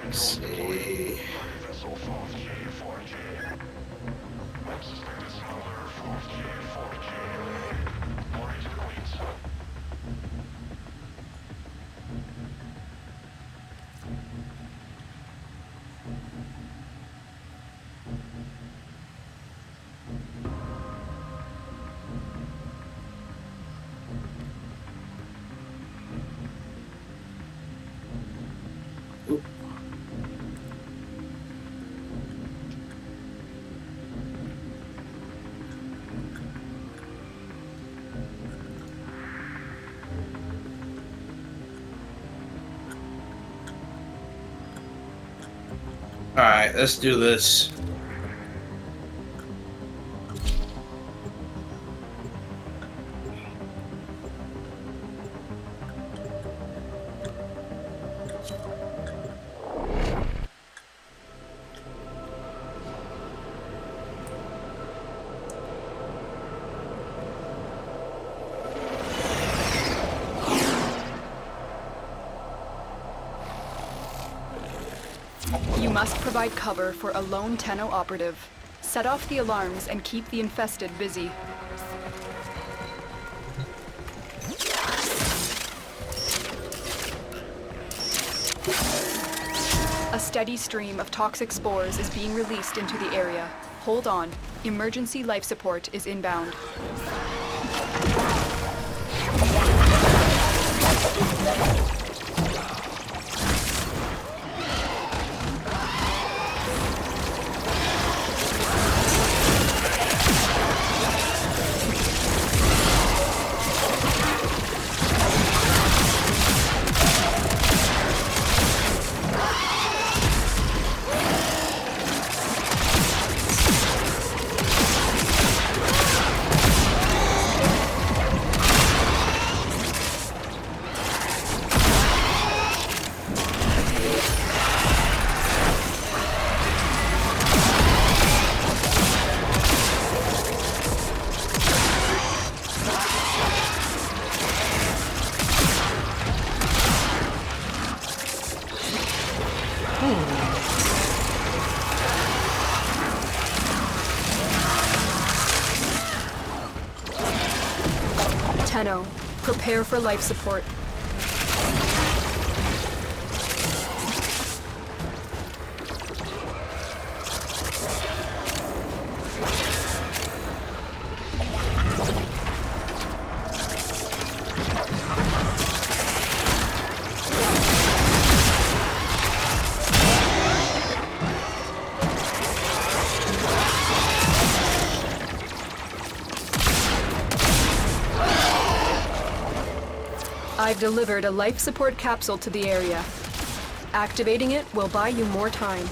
Let's see. Alright, let's do this. You must provide cover for a lone Tenno operative. Set off the alarms and keep the infested busy. A steady stream of toxic spores is being released into the area. Hold on. Emergency life support is inbound. Tenno, prepare for life support. I've delivered a life support capsule to the area. Activating it will buy you more time.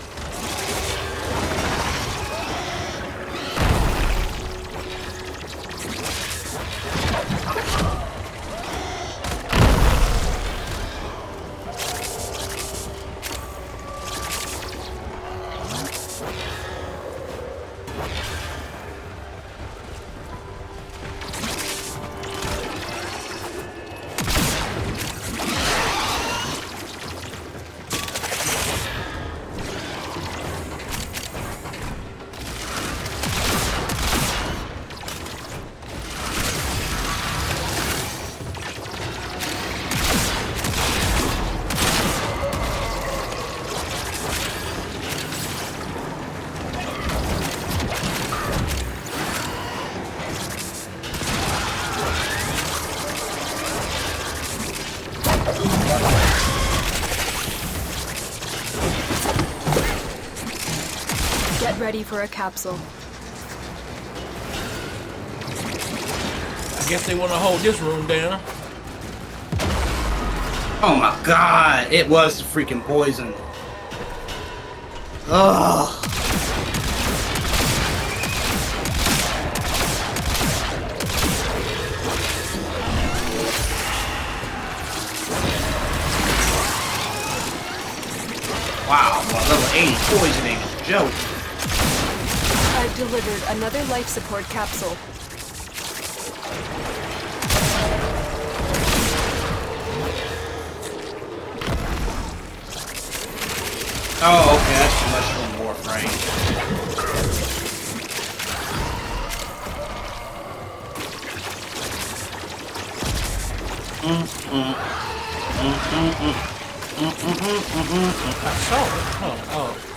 Get ready for a capsule. I guess they want to hold this room down. Oh my god, it was the freaking poison. Ugh. Wow, well, level 80 poisoning is a joke. I've delivered another life support capsule. Oh, okay, that's too much from Warframe. I saw it. Huh. Oh.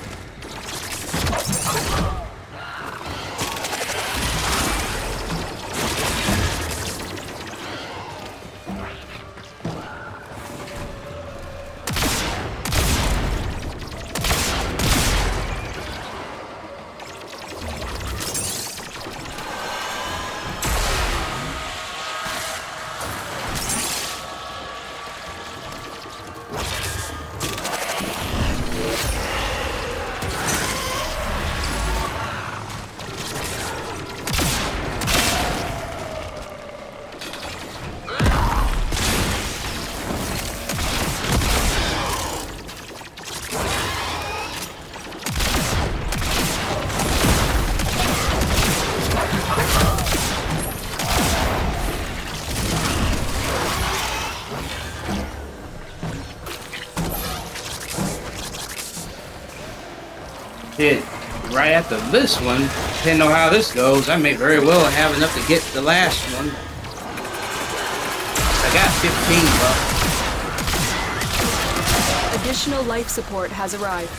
Shit, right after this one, depending on how this goes, I may very well have enough to get the last one. I got 15 bucks. Additional life support has arrived.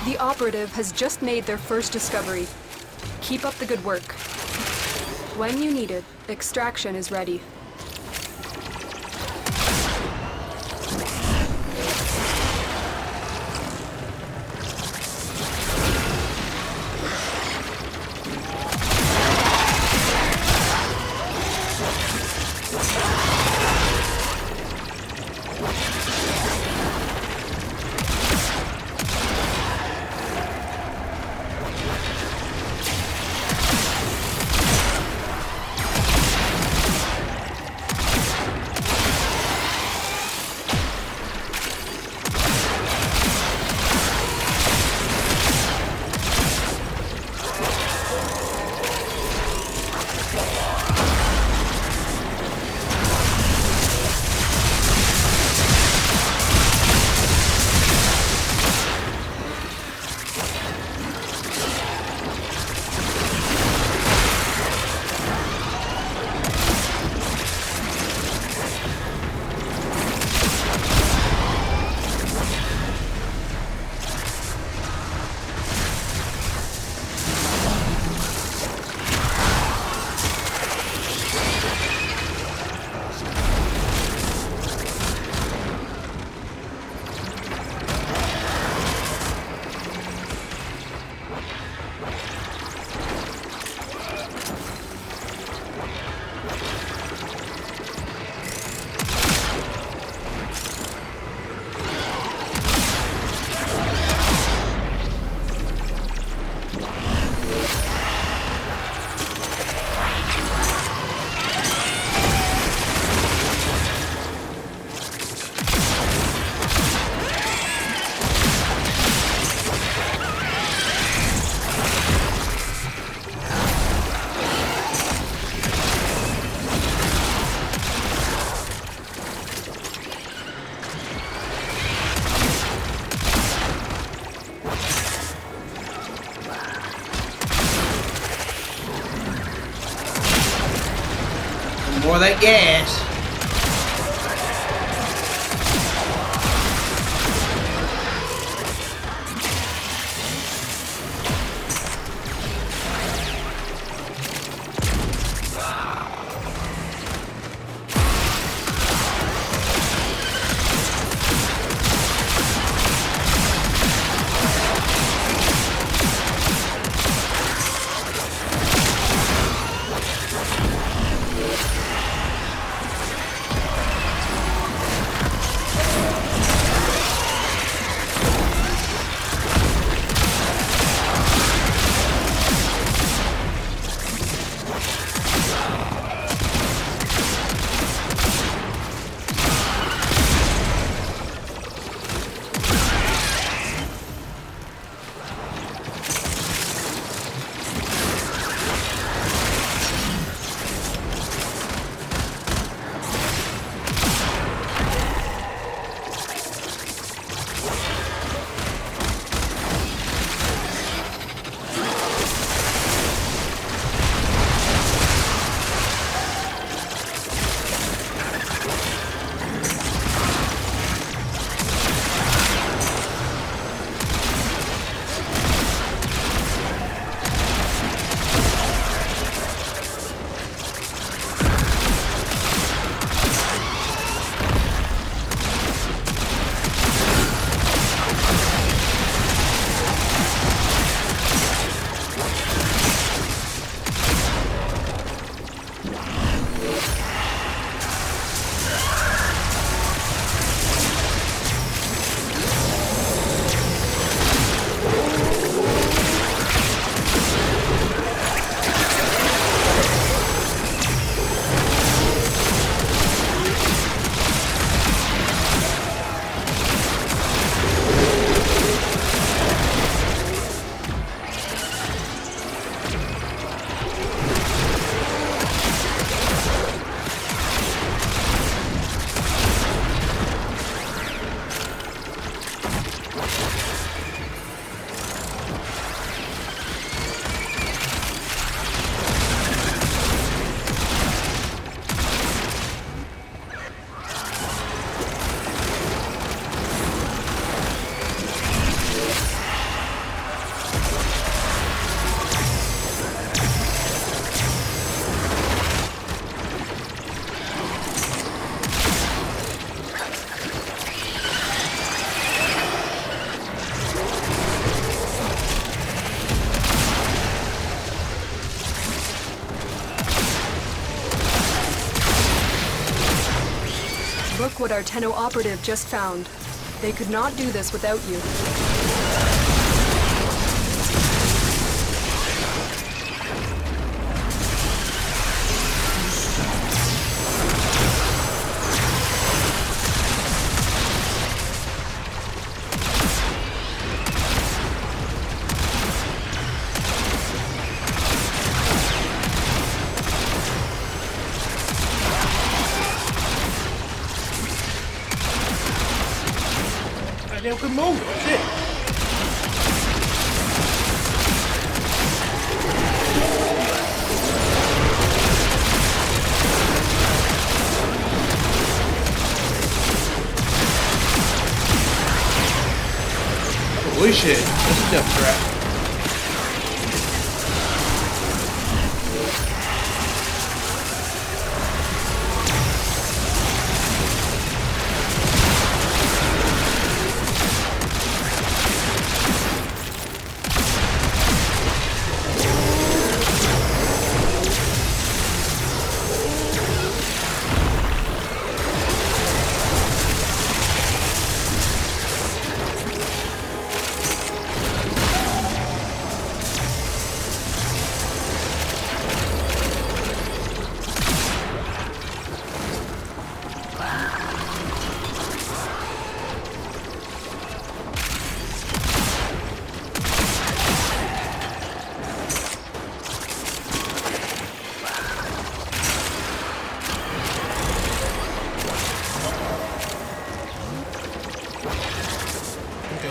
The operative has just made their first discovery. Keep up the good work. When you need it, extraction is ready. More of that gas. what our Tenno operative just found. They could not do this without you. Damn good move. Shit. Holy shit. That's a death trap.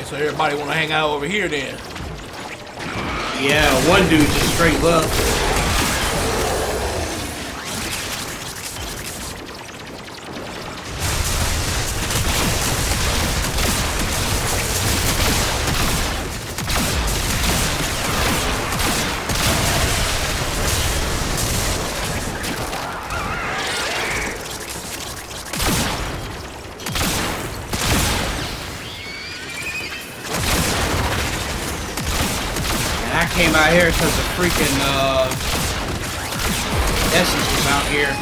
So everybody want to hang out over here then? Yeah, one dude just straight left. I came out here because the freaking Essence was out here.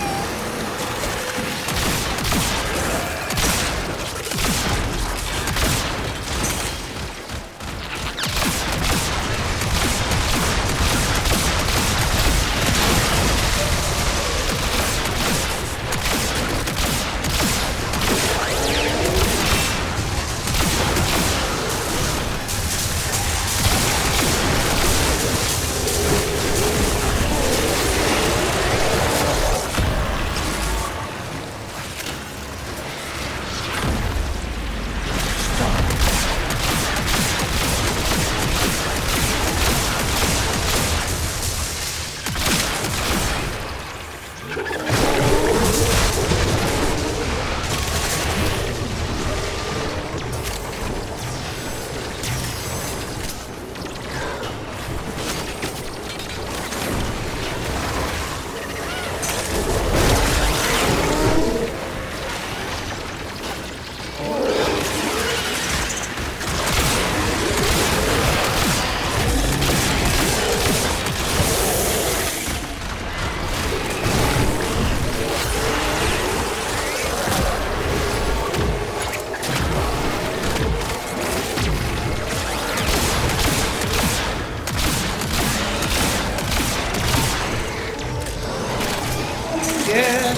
Yes.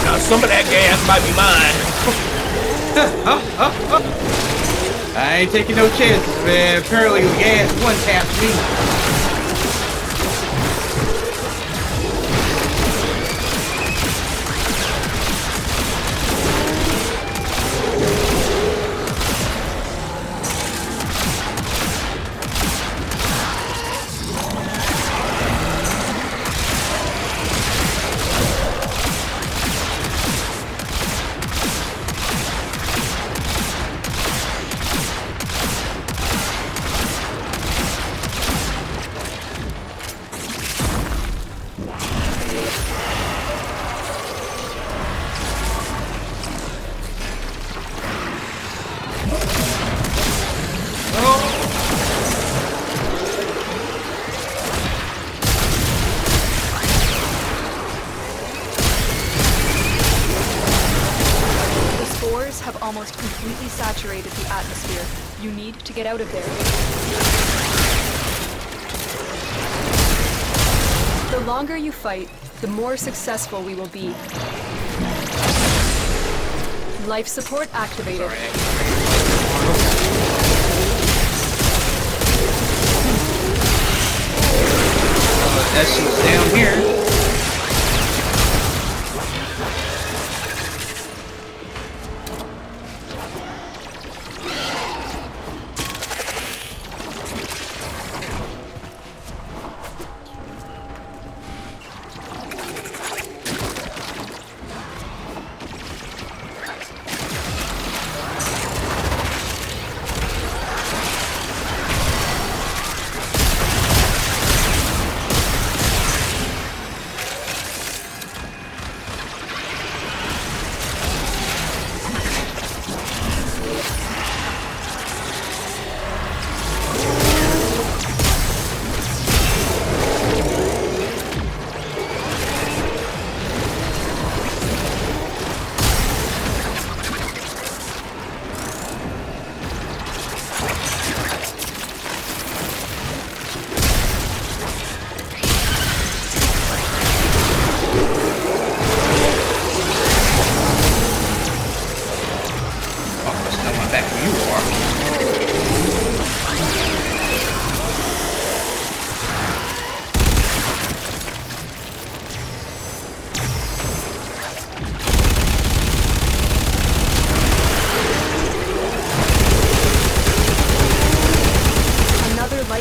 Now some of that gas might be mine. I ain't taking no chances, man. Apparently the gas one taps me. Spores have almost completely saturated the atmosphere. You need to get out of there. The longer you fight, the more successful we will be. Life support activated. That's down here.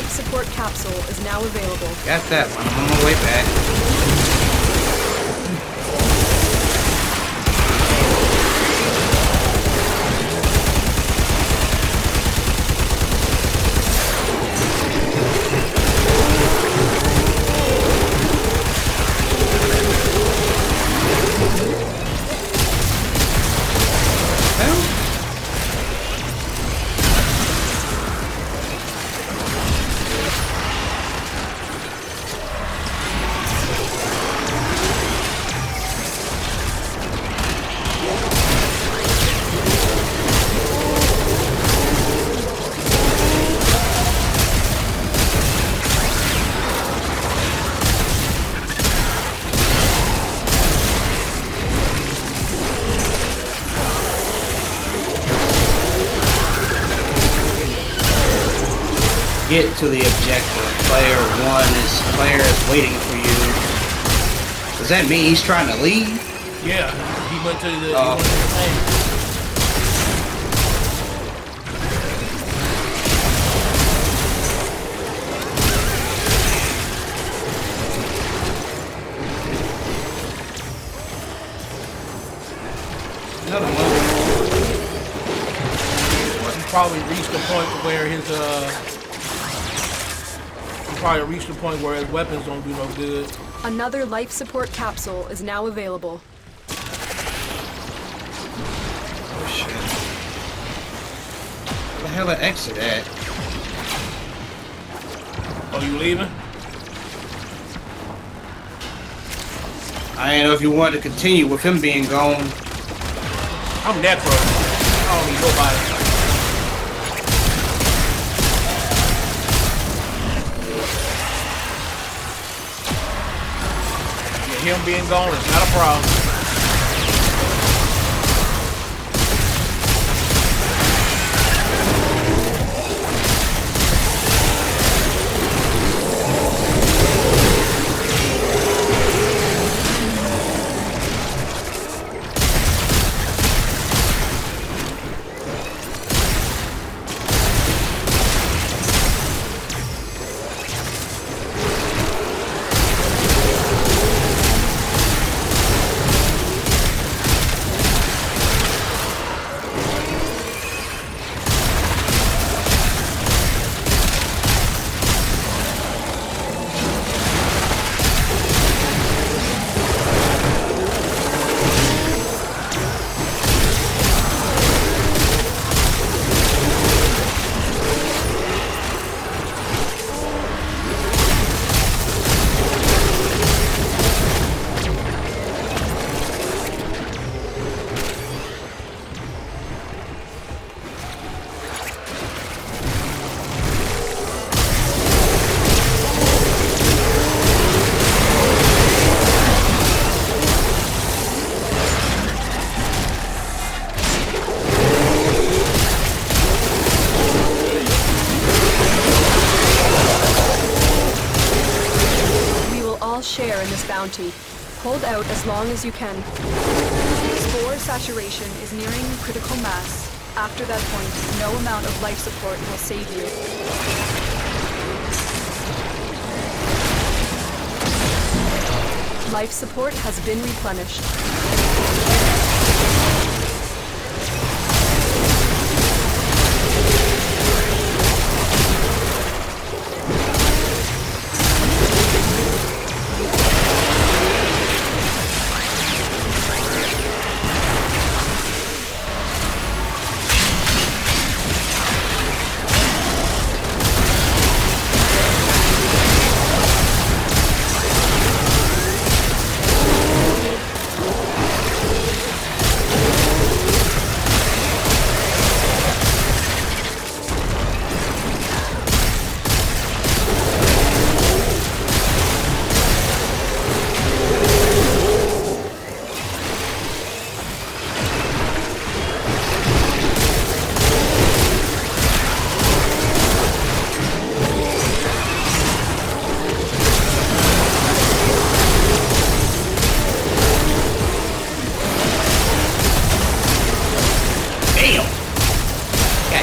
Support capsule is now available. Got that one. I'm on my way back. Get to the objective. Player is waiting for you. Does that mean he's trying to leave? Yeah, he went to the thing. Another one. He probably reached the point where his weapons don't do no good. Another life support capsule is now available. Oh shit. Where the hell did I exit at? Oh, you leaving? I didn't know if you wanted to continue with him being gone. I'm Necro. I don't need nobody. Him being gone is not a problem. bounty. Hold out as long as you can. Spore saturation is nearing critical mass. After that point, no amount of life support will save you. Life support has been replenished.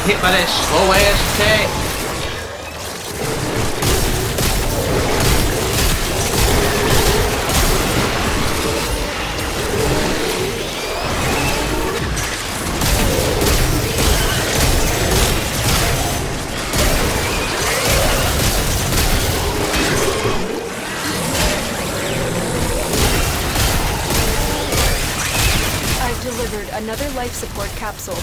Hit by that slow ass attack. I've delivered another life support capsule.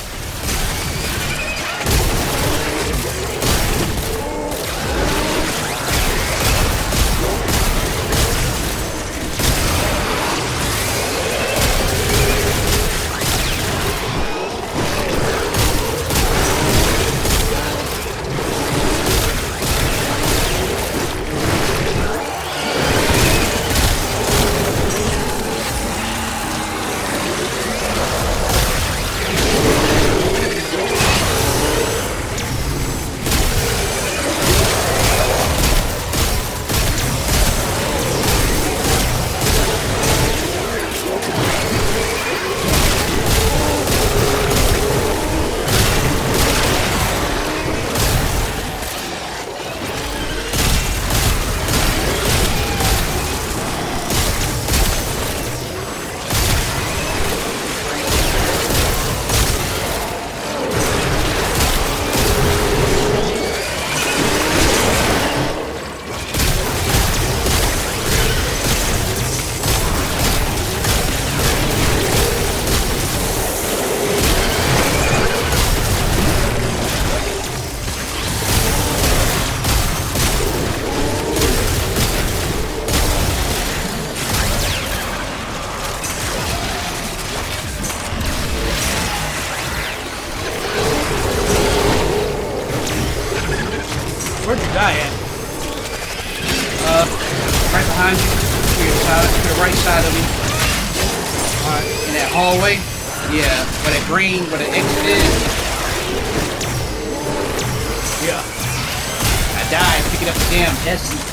Where'd you die at? Right behind you, to the right side of me. Alright, in that hallway. Yeah, where that green, where the exit is. Yeah. I died picking up the damn essence.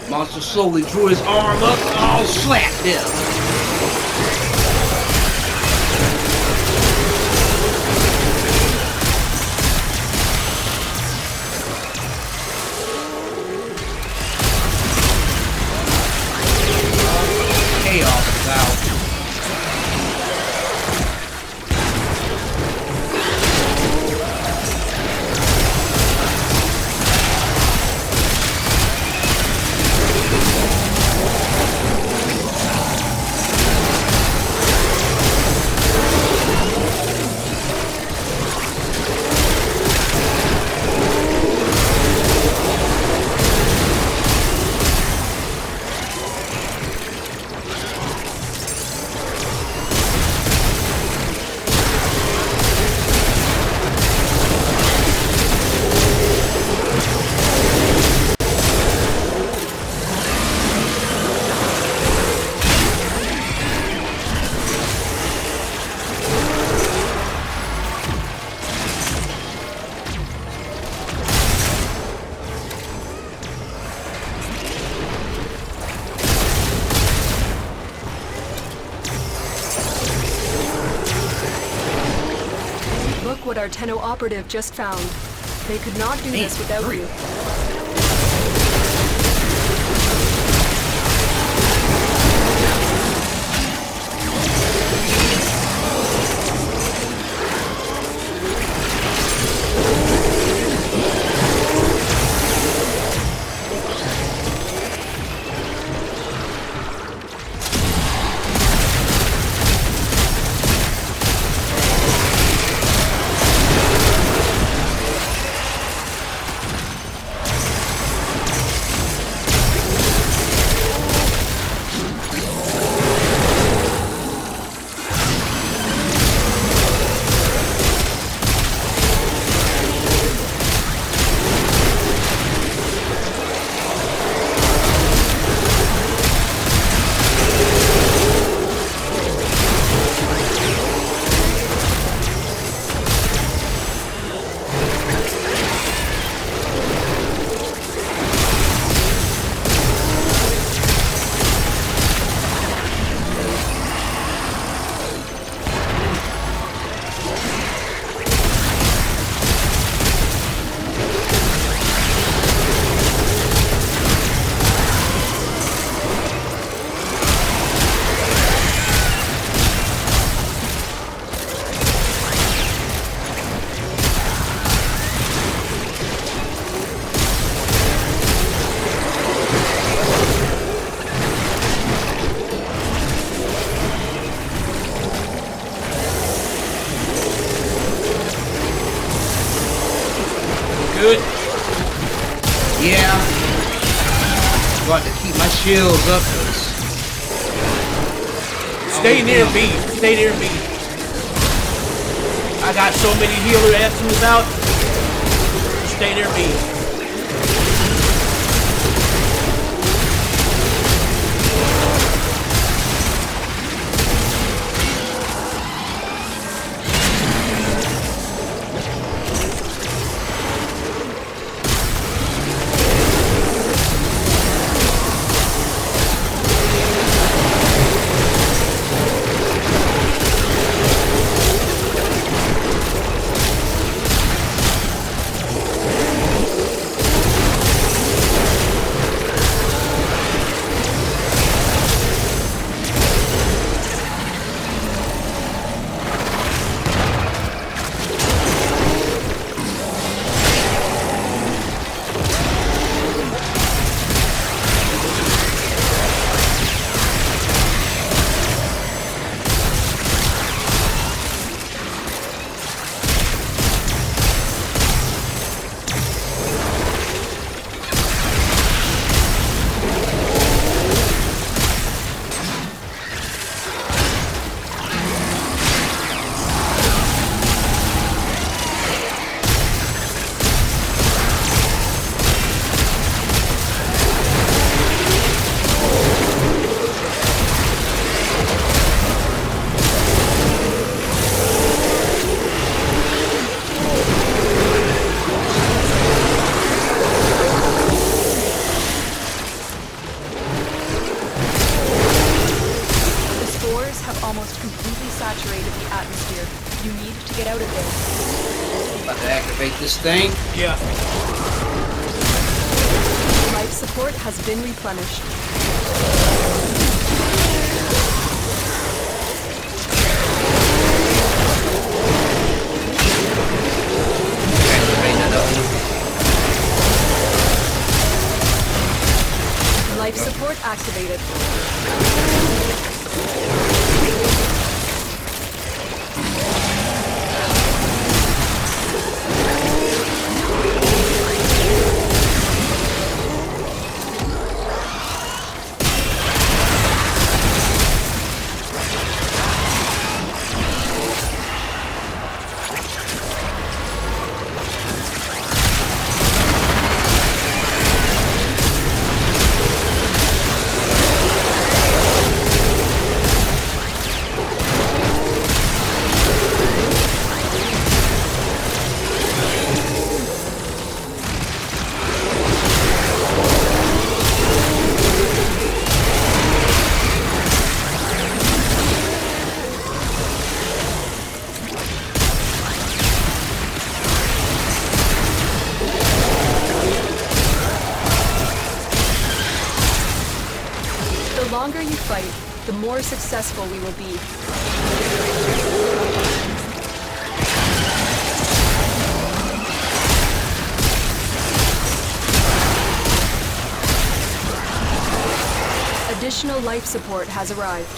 Monster slowly drew his arm up. Oh, slap them. Chaos is out. what our Tenno operative just found. They could not do this without you. Good. Yeah. Got to keep my shields up. Stay near me. Stay near me. I got so many healer atoms out. Stay near me. This thing? Yeah. Life support has been replenished. Life support activated. right, the more successful we will be. Additional life support has arrived.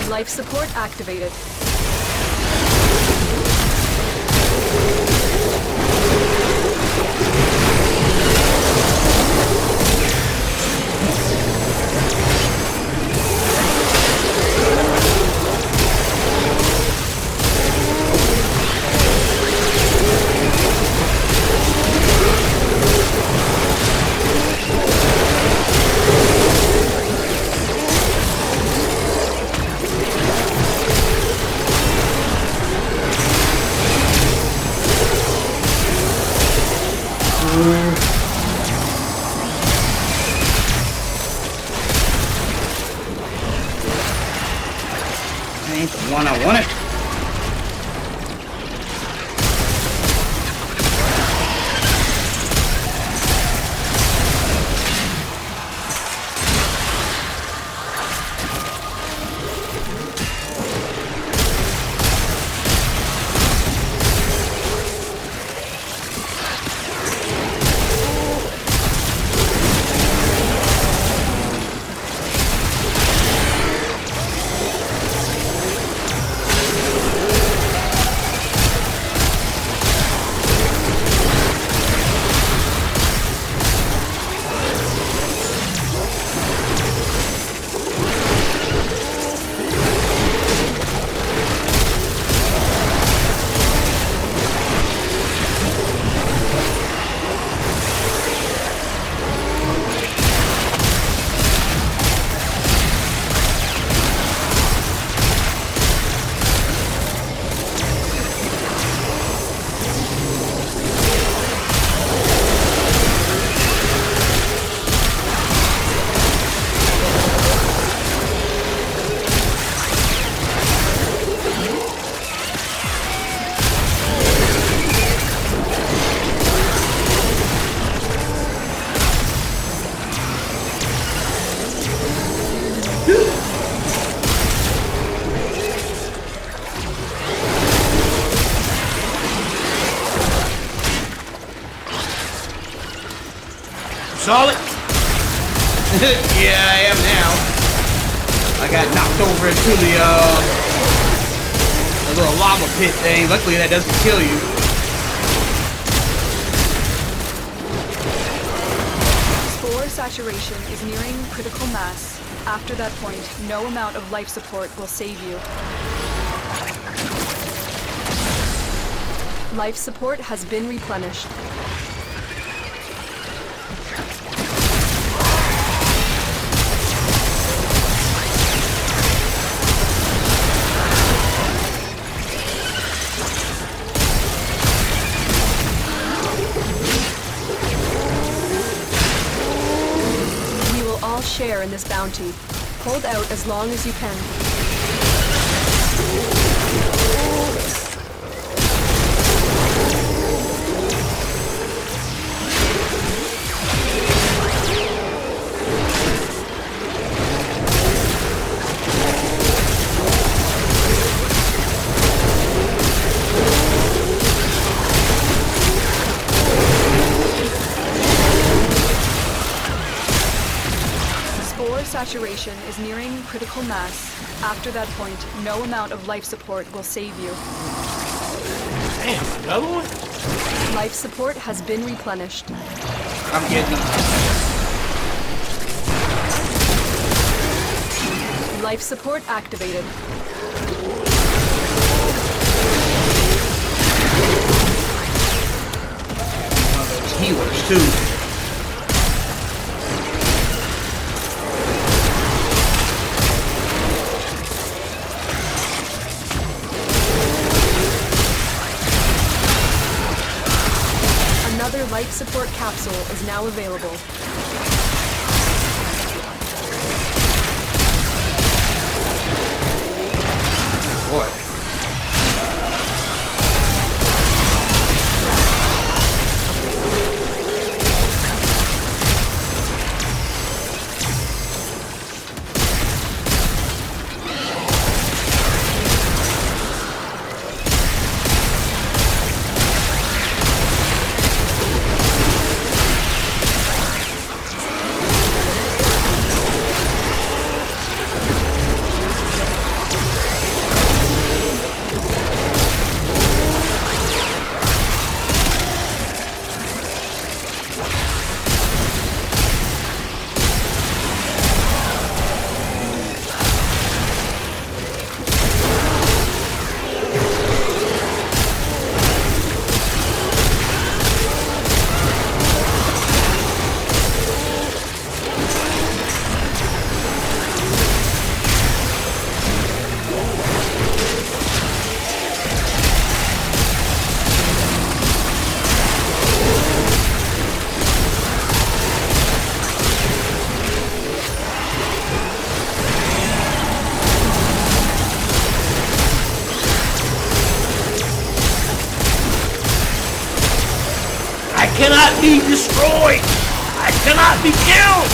Life support activated. Ain't the one I wanted. Solid? Yeah, I am now. I got knocked over into the little lava pit thing. Luckily that doesn't kill you. Spore saturation is nearing critical mass. After that point, no amount of life support will save you. Life support has been replenished. share in this bounty. Hold out as long as you can. Saturation is nearing critical mass. After that point, no amount of life support will save you. Damn, another one? Life support has been replenished. I'm getting them. Life support activated. One of those healers too. Another life support capsule is now available. Boy. Cannot be destroyed! I cannot be killed!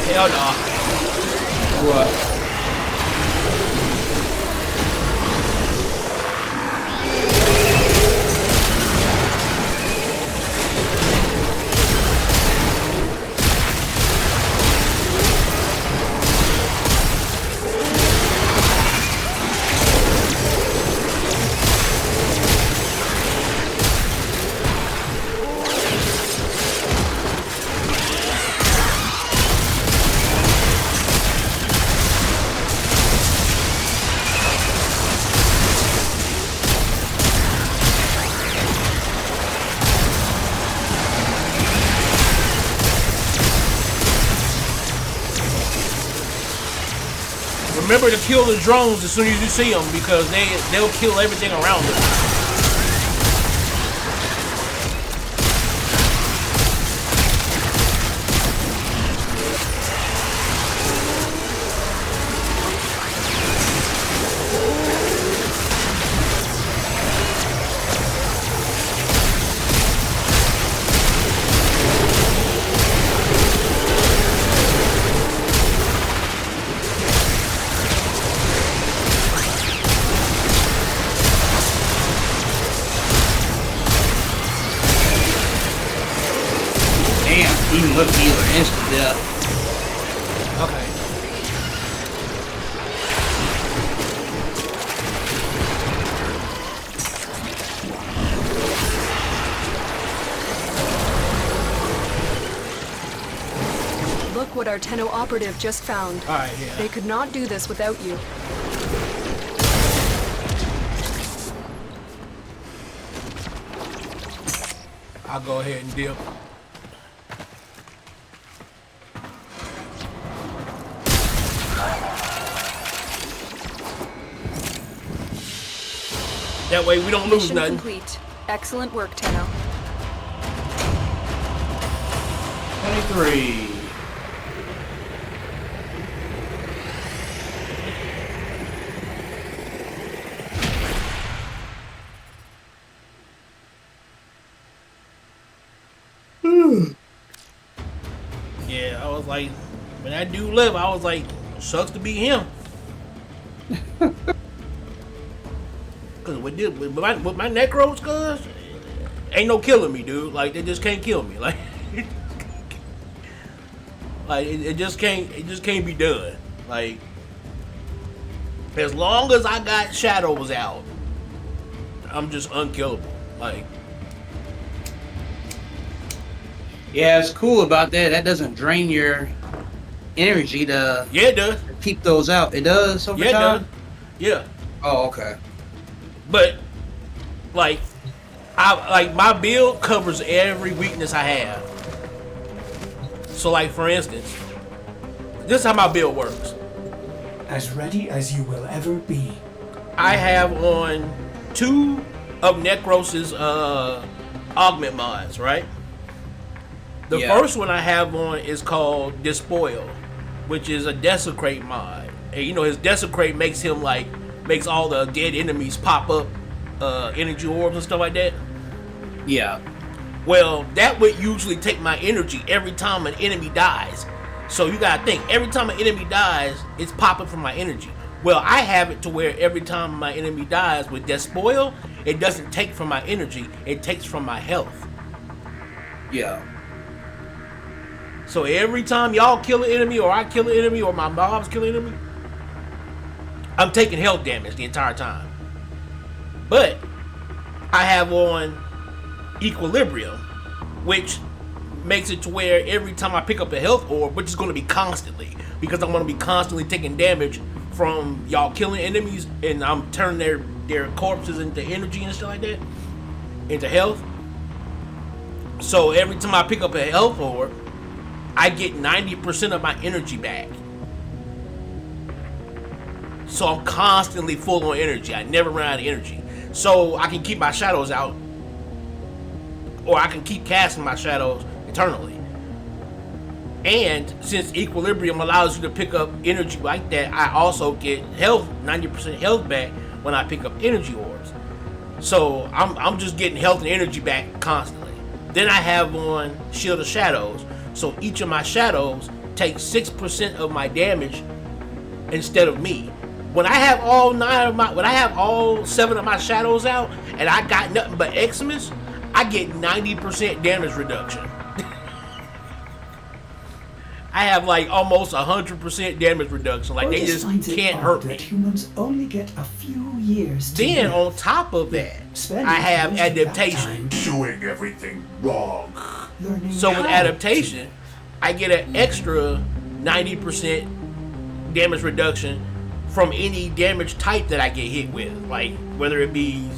Hell no. What? Remember to kill the drones as soon as you see them because they'll kill everything around them. Even look healer, instant death. Okay. Look what our Tenno operative just found. Alright, yeah. They could not do this without you. I'll go ahead and dip. That way we don't lose Mission nothing. complete. Excellent work, Tenno. 23. Yeah, I was like, when that dude left, I was like, sucks to be him. Cause with my necros, cuz ain't no killing me, dude. Like they just can't kill me. Like, it just can't be done. Like, as long as I got shadows out, I'm just unkillable. Like, Yeah, it's cool about that. That doesn't drain your energy to yeah, it does. keep those out. It does over Yeah, it does. time? Yeah. Oh, okay. But like my build covers every weakness I have. So like for instance, this is how my build works. As ready as you will ever be. I have on 2 of Necros's augment mods, right? The Yeah. first one I have on is called Despoil, which is a desecrate mod. And you know his desecrate makes all the dead enemies pop up energy orbs and stuff like that. Yeah. Well, that would usually take my energy every time an enemy dies. So you gotta think, every time an enemy dies, it's popping from my energy. Well, I have it to where every time my enemy dies with Despoil, it doesn't take from my energy, it takes from my health. Yeah. So every time y'all kill an enemy, or I kill an enemy, or my mobs kill an enemy, I'm taking health damage the entire time. But I have on Equilibrium, which makes it to where every time I pick up a health orb, which is going to be constantly, because I'm going to be constantly taking damage from y'all killing enemies, and I'm turning their corpses into energy and stuff like that, into health. So every time I pick up a health orb, I get 90% of my energy back. So I'm constantly full on energy. I never run out of energy. So I can keep my shadows out, or I can keep casting my shadows eternally. And since Equilibrium allows you to pick up energy like that, I also get health, 90% health back when I pick up energy orbs. So I'm just getting health and energy back constantly. Then I have on Shield of Shadows. So each of my shadows takes 6% of my damage instead of me. When I have all 7 of my shadows out and I got nothing but Xmas, I get 90% damage reduction. I have like almost 100% damage reduction. Like they just can't hurt me. Humans only get a few years to Then live. on top of that, I have adaptation. Doing everything wrong. Learning So with how adaptation, I get an extra 90% damage reduction from any damage type that I get hit with. Like whether it be,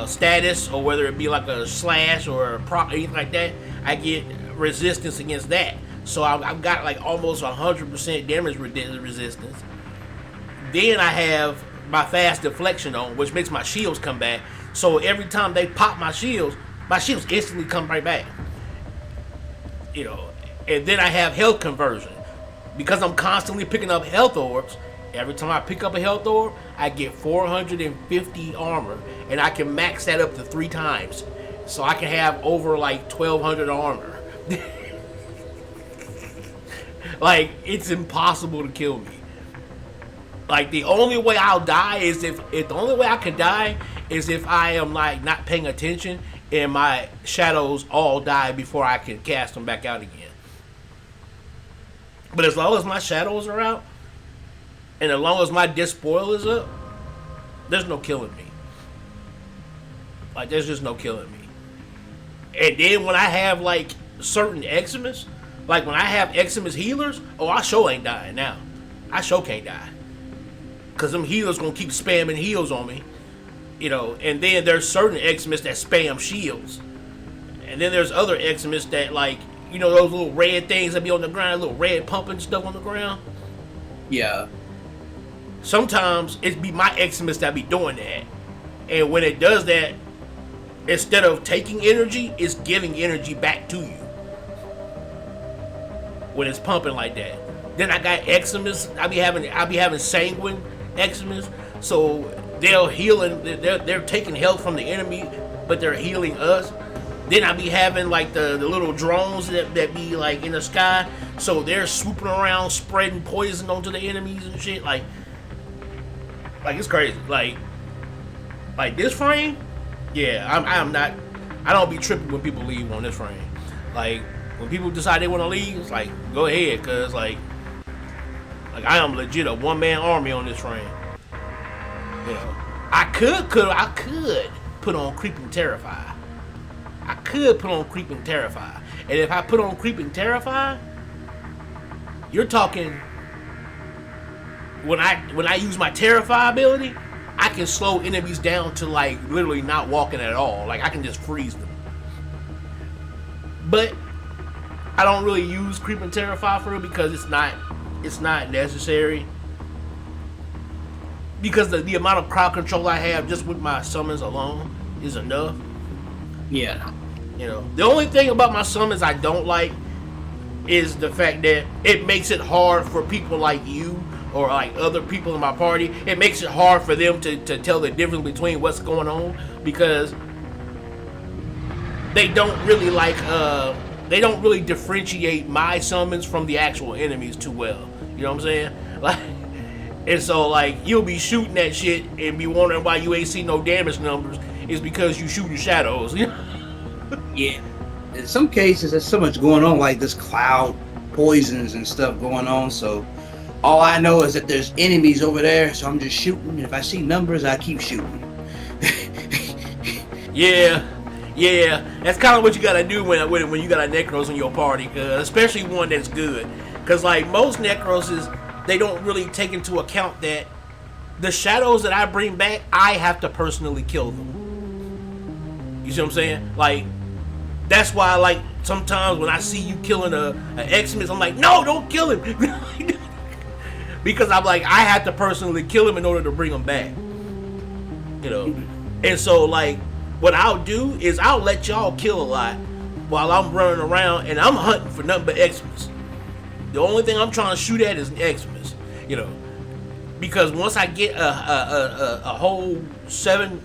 status, or whether it be like a slash or a proc, anything like that, I get resistance against that. So I've got like almost 100% damage resistance. Then I have my fast deflection on, which makes my shields come back. So every time they pop my shields instantly come right back. And then I have health conversion. Because I'm constantly picking up health orbs, every time I pick up a health orb, I get 450 armor. And I can max that up to 3 times. So I can have over like 1200 armor. Like, it's impossible to kill me. Like, the only way I'll die is if the only way I can die is if I am like not paying attention and my shadows all die before I can cast them back out again. But as long as my shadows are out, and as long as my Despoil is up, there's no killing me. Like, there's just no killing me. And then when I have like certain Xmas, Like when I have Eximus healers, oh, I sure ain't dying now. I sure can't die. Cause them healers gonna keep spamming heals on me. You know, and then there's certain Eximus that spam shields. And then there's other Eximus that, like, you know, those little red things that be on the ground, little red pumping stuff on the ground. Yeah. Sometimes it be my Eximus that be doing that. And when it does that, instead of taking energy, it's giving energy back to you. When it's pumping like that. Then I got Eximus. I be having sanguine Eximus. So they're healing, they're taking health from the enemy, but they're healing us. Then I be having like the little drones that be like in the sky, so they're swooping around spreading poison onto the enemies and shit. Like it's crazy. Like this frame, yeah, I don't be tripping when people leave on this frame. Like when people decide they want to leave, it's like go ahead, cause like I am legit a one-man army on this frame. You know, I could put on Creeping Terrify. I could put on Creeping Terrify. And if I put on Creeping Terrify, you're talking when I use my Terrify ability, I can slow enemies down to like literally not walking at all. Like I can just freeze them. But I don't really use Creeping Terrify for it because it's not necessary. Because the amount of crowd control I have just with my summons alone is enough. Yeah. You know, the only thing about my summons I don't like is the fact that it makes it hard for people like you or like other people in my party. It makes it hard for them to tell the difference between what's going on because they don't really they don't really differentiate my summons from the actual enemies too well. You know what I'm saying? Like, and so like you'll be shooting that shit and be wondering why you ain't see no damage numbers. It's because you shooting shadows. Yeah. In some cases, there's so much going on, like this cloud poisons and stuff going on. So all I know is that there's enemies over there, so I'm just shooting. And if I see numbers, I keep shooting. Yeah. That's kind of what you gotta do when you got a Necros in your party, especially one that's good. Cause like most Necroses, they don't really take into account that the shadows that I bring back, I have to personally kill them. You see what I'm saying? Like, that's why, like, sometimes when I see you killing an Eximus, I'm like, no, don't kill him. Because I'm like, I have to personally kill him in order to bring him back. You know? And so, like, what I'll do is I'll let y'all kill a lot while I'm running around and I'm hunting for nothing but Eximus. The only thing I'm trying to shoot at is Eximus. You know? Because once I get a whole seven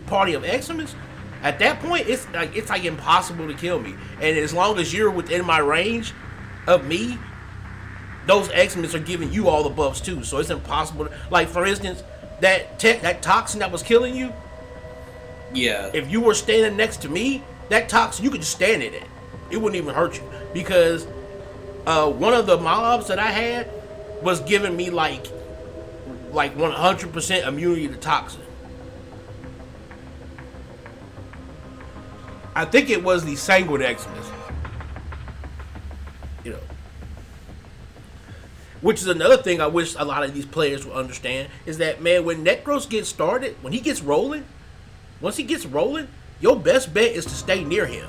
party of Eximus, at that point it's like impossible to kill me. And as long as you're within my range of me, those Eximus are giving you all the buffs too. So it's impossible. Like for instance, that toxin that was killing you. Yeah. If you were standing next to me, that toxin you could just stand in it. It wouldn't even hurt you because one of the mobs that I had was giving me like 100% immunity to toxin. I think it was the Sanguine Eximus. You know. Which is another thing I wish a lot of these players would understand is that, man, when Necros gets started, when he gets rolling, once he gets rolling, your best bet is to stay near him.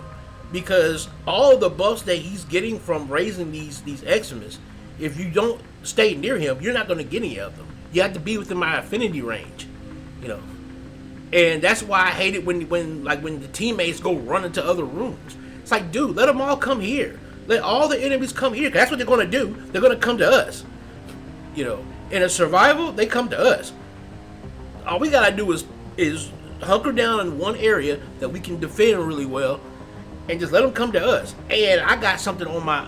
Because all the buffs that he's getting from raising these Eximus, if you don't stay near him, you're not going to get any of them. You have to be within my affinity range, you know. And that's why I hate it when the teammates go run into other rooms. It's like, dude, let them all come here. Let all the enemies come here. 'Cause that's what they're going to do. They're going to come to us. You know, in a survival, they come to us. All we got to do is hunker down in one area that we can defend really well and just let them come to us. And I got something on my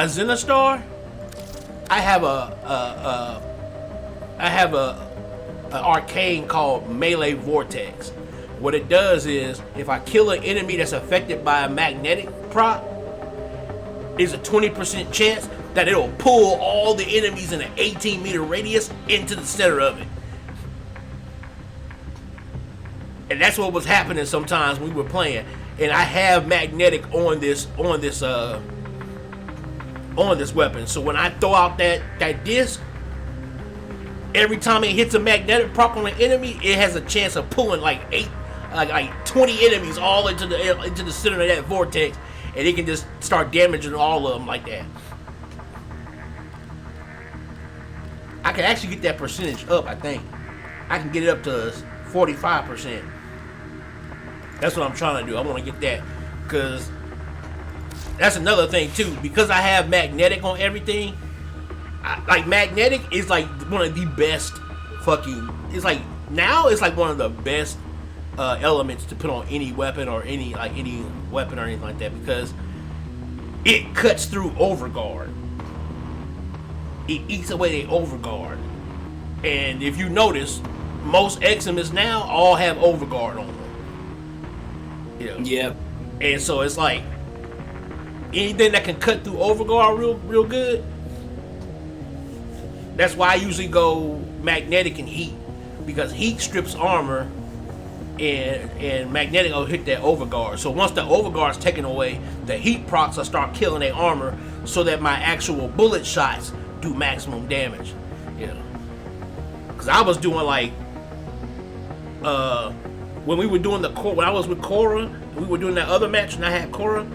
Zenostar. I have an arcane called Melee Vortex. What it does is, if I kill an enemy that's affected by a magnetic prop, is a 20% chance that it'll pull all the enemies in an 18-meter radius into the center of it. And that's what was happening sometimes when we were playing. and I have magnetic on this weapon. So when I throw out that disc, every time it hits a magnetic proc on an enemy, it has a chance of pulling like 20 enemies all into the center of that vortex, and it can just start damaging all of them like that. I can actually get that percentage up. I think I can get it up to 45%. That's what I'm trying to do. I want to get that, because that's another thing too. Because I have magnetic on everything, magnetic is like one of the best it's like one of the best elements to put on any weapon or any weapon or anything like that, because it cuts through overguard. It eats away the overguard. And if you notice, most Eximus now all have overguard on them. Yeah. And so it's like anything that can cut through overguard real good. That's why I usually go magnetic and heat, because heat strips armor, and magnetic will hit that overguard. So once the overguard's taken away, the heat procs will start killing their armor, so that my actual bullet shots do maximum damage. Because I was doing when we were doing when I was with Cora, and we were doing that other match and I had Cora,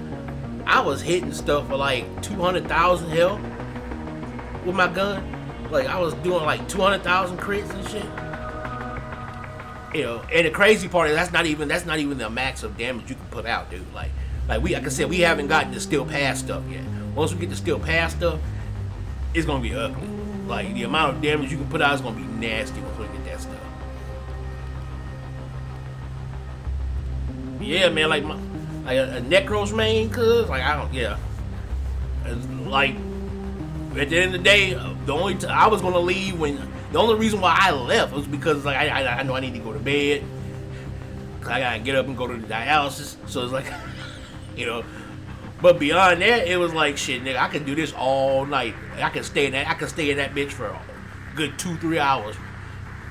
I was hitting stuff for like 200,000 health with my gun. Like I was doing like 200,000 crits and shit. And the crazy part is that's not even the max of damage you can put out, dude. Like I said, we haven't gotten the Steel Pass stuff yet. Once we get the Steel Pass stuff, it's gonna be ugly. Like the amount of damage you can put out is gonna be nasty once we get that stuff. Yeah, man, like a Necros main, cuz like at the end of the day, I was gonna leave the only reason why I left was because I know I need to go to bed, cause I gotta get up and go to the dialysis. So it's like, but beyond that, it was like, shit, nigga, I can do this all night. I can stay in that bitch for a good 2-3 hours.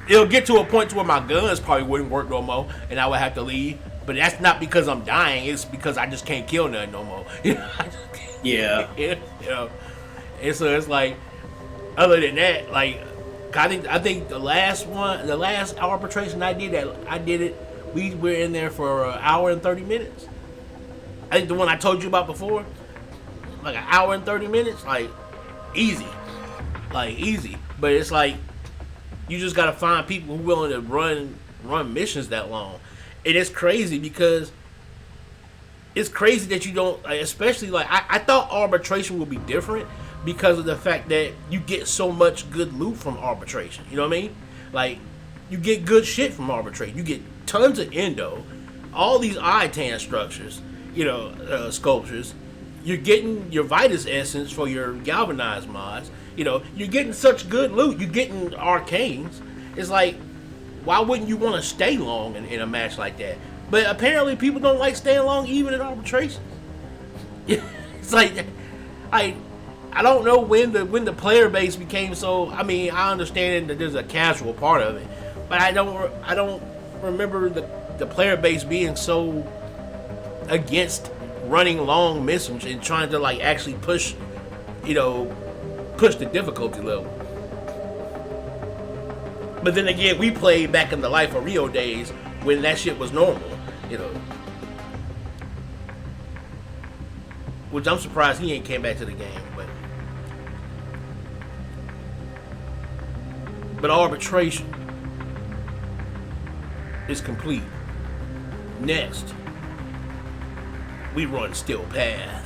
It'll get to a point to where my guns probably wouldn't work no more, and I would have to leave. But that's not because I'm dying. It's because I just can't kill nothing no more. Yeah. And so it's like, other than that, like, I think the last arbitration I did it. We were in there for an hour and 30 minutes. I think the one I told you about before, like an hour and 30 minutes, like easy. But it's like you just gotta find people who are willing to run missions that long. And it's crazy because it's crazy that you don't, especially like I thought arbitration would be different because of the fact that you get so much good loot from arbitration. You know what I mean? Like you get good shit from arbitration. You get tons of endo, all these ITAN structures, sculptures. You're getting your Vitus essence for your galvanized mods. You're getting such good loot. You're getting arcanes. It's like, why wouldn't you want to stay long in a match like that? But apparently people don't like staying long even in arbitration. It's like, I don't know when the player base became so. I mean, I understand that there's a casual part of it, but I don't remember the player base being so against running long missions and trying to like actually push the difficulty level. But then again, we played back in the Life of Rio days when that shit was normal, which I'm surprised he ain't came back to the game. But arbitration is complete. Next, we run Steel Pass.